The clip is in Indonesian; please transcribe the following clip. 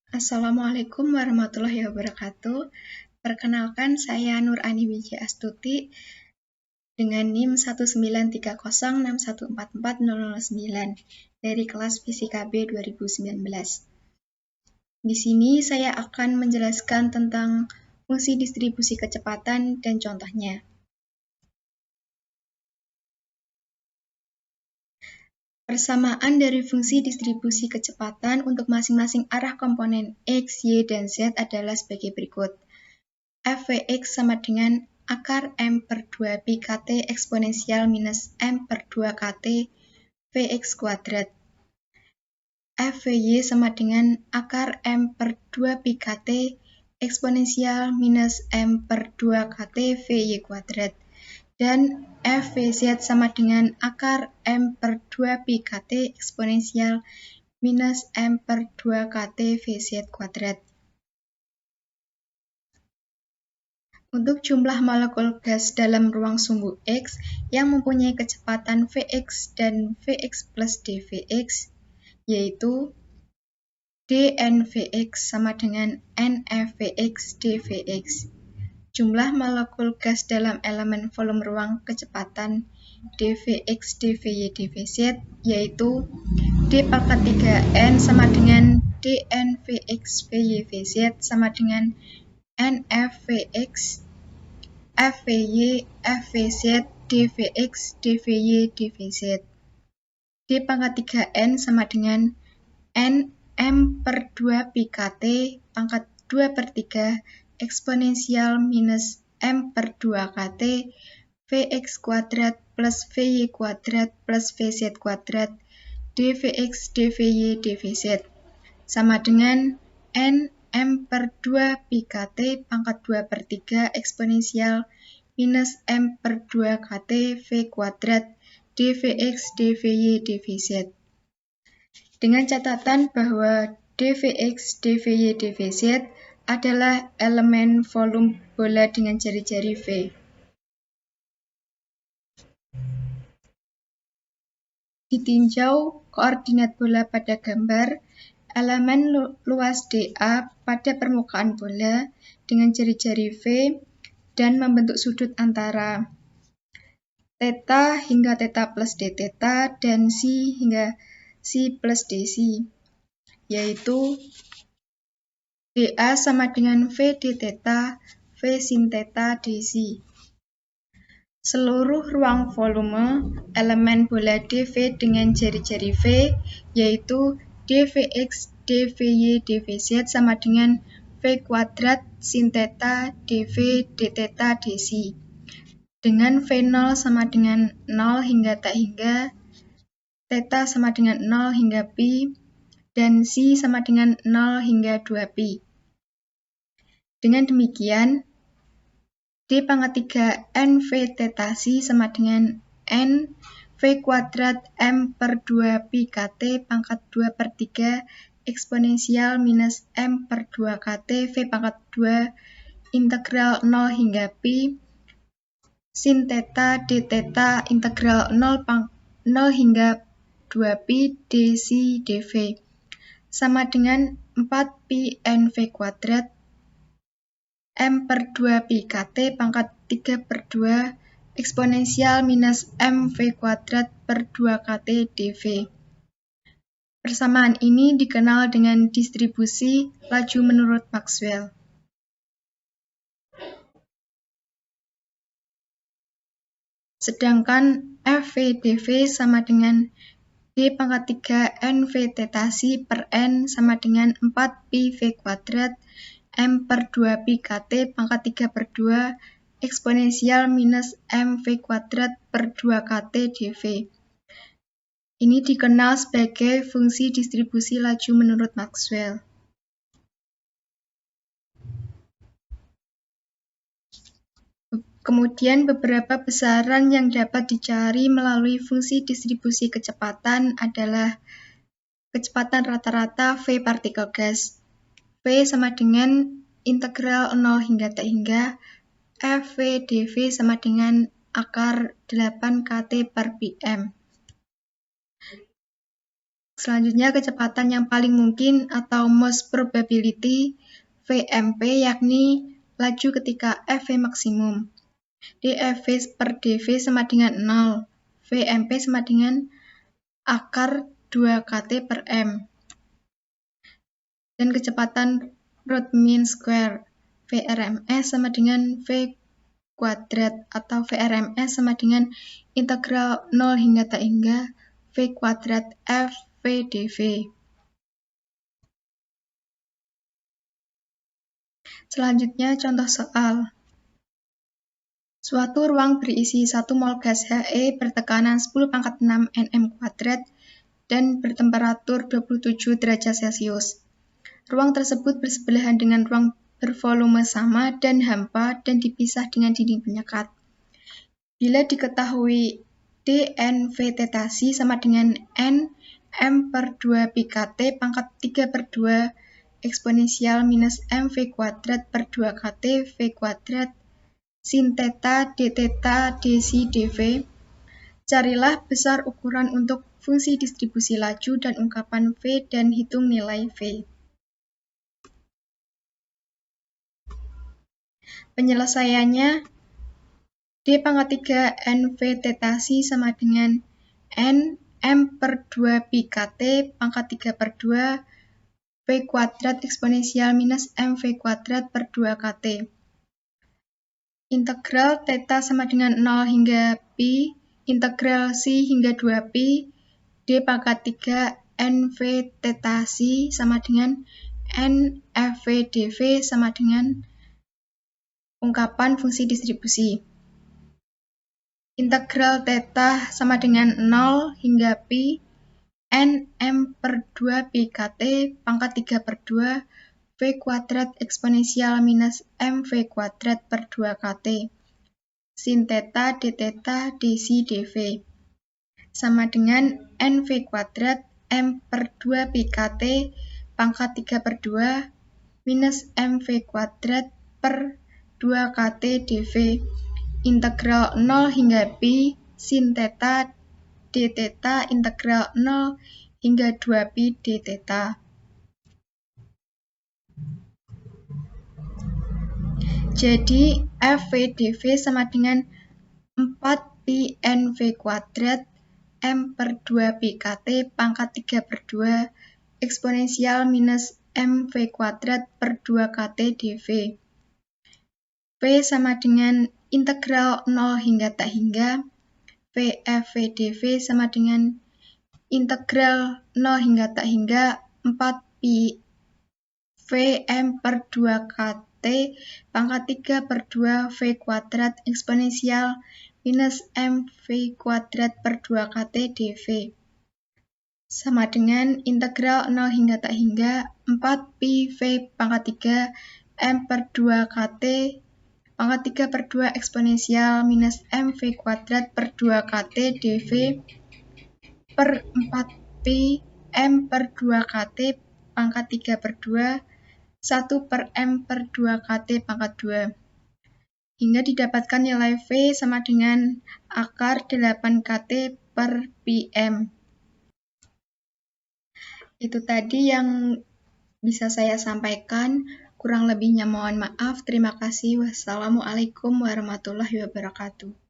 Assalamualaikum warahmatullahi wabarakatuh. Perkenalkan, saya Nur Ani Wijaya Astuti dengan NIM 19306144009 dari kelas Fisika B 2019. Di sini saya akan menjelaskan tentang fungsi distribusi kecepatan dan contohnya. Persamaan dari fungsi distribusi kecepatan untuk masing-masing arah komponen X, Y, dan Z adalah sebagai berikut. Fvx sama dengan akar M per 2 pi kt eksponensial minus M per 2 kt Vx kuadrat. Fvy sama dengan akar M per 2 pi kt eksponensial minus M per 2 kt Vy kuadrat. Dan Fvz sama dengan akar M per 2 pi kt eksponensial minus M per 2 kt Vz kuadrat. Untuk jumlah molekul gas dalam ruang sumbu X yang mempunyai kecepatan Vx dan Vx plus dVx, yaitu dNVx sama dengan NFVx dVx. Jumlah molekul gas dalam elemen volume ruang kecepatan dVx, dVy, dVz, yaitu D⁻3N sama dengan dNVx Vy, Vz sama dengan NFVx, Fvy, Fvz, dVx, dVy, dVz. D⁻3N sama dengan N M per 2 pi kt pangkat 2 per 3 eksponensial minus M per 2 kt Vx kuadrat plus Vy kuadrat plus Vz kuadrat dVx, dVy, dVz sama dengan N M per 2 pi kt pangkat 2 per 3 eksponensial minus M per 2 kt V kuadrat dVx, dVy, dVz. Dengan catatan bahwa dVx, dVy, dVz adalah elemen volume bola dengan jari-jari V. Ditinjau koordinat bola pada gambar, elemen luas dA pada permukaan bola dengan jari-jari V dan membentuk sudut antara θ hingga θ plus dθ dan ψ hingga ψ plus dψ, yaitu dA sama dengan V dθ, V sin θ dψ. Seluruh ruang volume elemen bola dV dengan jari-jari V, yaitu dVx, dVy, dVz sama dengan V kuadrat sin θ dV dθ dψ. Dengan V0 sama dengan 0 hingga tak hingga, θ sama dengan 0 hingga pi, dan ψ sama dengan 0 hingga 2 pi. Dengan demikian, D⁻3N V θ ψ sama dengan N V kuadrat M per 2 pi kt pangkat 2 per 3 eksponensial minus M per 2 kt V pangkat 2 integral 0 hingga pi sin θ dθ integral 0 hingga 2 pi dψ dV sama dengan 4 pi NV kuadrat M per 2 pi kt pangkat 3 per 2 eksponensial minus MV kuadrat per 2 kt dV. Persamaan ini dikenal dengan distribusi laju menurut Maxwell. Sedangkan Fv dV sama dengan D⁻3 NV θ ψ per N sama dengan 4 pi V kuadrat M per 2 pi kt pangkat 3 per 2 eksponensial minus MV kuadrat per 2 kt dV. Ini dikenal sebagai fungsi distribusi laju menurut Maxwell. Kemudian beberapa besaran yang dapat dicari melalui fungsi distribusi kecepatan adalah kecepatan rata-rata V partikel gas. V sama dengan integral 0 hingga tak hingga Fv dV sama dengan akar 8 kt per pm. Selanjutnya, kecepatan yang paling mungkin atau most probability VMP, yakni laju ketika Fv maksimum. dFv per dV sama dengan 0. VMP sama dengan akar 2 kT per M. Dan kecepatan root mean square VRMS sama dengan V kuadrat, atau VRMS sama dengan integral 0 hingga tak hingga V kuadrat F V dV. Selanjutnya, contoh soal. Suatu ruang berisi 1 mol gas He bertekanan 10⁻⁶ nm kuadrat dan bertemperatur 27 derajat Celcius. Ruang tersebut bersebelahan dengan ruang bervolume sama dan hampa dan dipisah dengan dinding penyekat. Bila diketahui dNV-tetasi sama dengan Nm per 2 pi kT pangkat 3/2 eksponensial minus mv kuadrat per 2 kT v kuadrat sin theta d theta dc dv, carilah besar ukuran untuk fungsi distribusi laju dan ungkapan v dan hitung nilai v. Penyelesaiannya, d pangkat 3 nv tetasi sama dengan Nm per 2 pi kT pangkat 3/2 v kuadrat eksponensial minus mv kuadrat per 2 kT. Integral theta sama dengan 0 hingga pi, integral si hingga 2 pi, d pangkat 3 nv tetasi sama dengan nfv dv sama dengan ungkapan fungsi distribusi. Integral theta sama dengan 0 hingga pi, Nm per 2 pi kT pangkat 3/2 v kuadrat eksponensial minus mv kuadrat per 2 kT sin theta d theta dc dv sama dengan nv kuadrat m per 2 pi kT pangkat 3/2 minus mv kuadrat per 2 kT dv integral 0 hingga pi sin theta d theta integral 0 hingga 2 pi d theta. Jadi Fv dv sama dengan 4 pi nv kuadrat m per 2 pi kT pangkat 3/2 eksponensial minus mv kuadrat per 2 kT dv. V sama dengan integral 0 hingga tak hingga Vf dv sama dengan integral 0 hingga tak hingga 4 pi Vm per 2 kT pangkat 3/2 V kuadrat eksponensial minus mv kuadrat per 2 kT dv sama dengan integral 0 hingga tak hingga 4 pi V pangkat 3 m per 2 kT pangkat 3/2 eksponensial minus mv kuadrat per 2 kT dv per 4 pi m per 2 kT pangkat 3/2 1 per m per 2 kT pangkat 2 hingga didapatkan nilai V sama dengan akar 8 kT per pm. Itu tadi yang bisa saya sampaikan, kurang lebihnya mohon maaf. Terima kasih. Wassalamualaikum warahmatullahi wabarakatuh.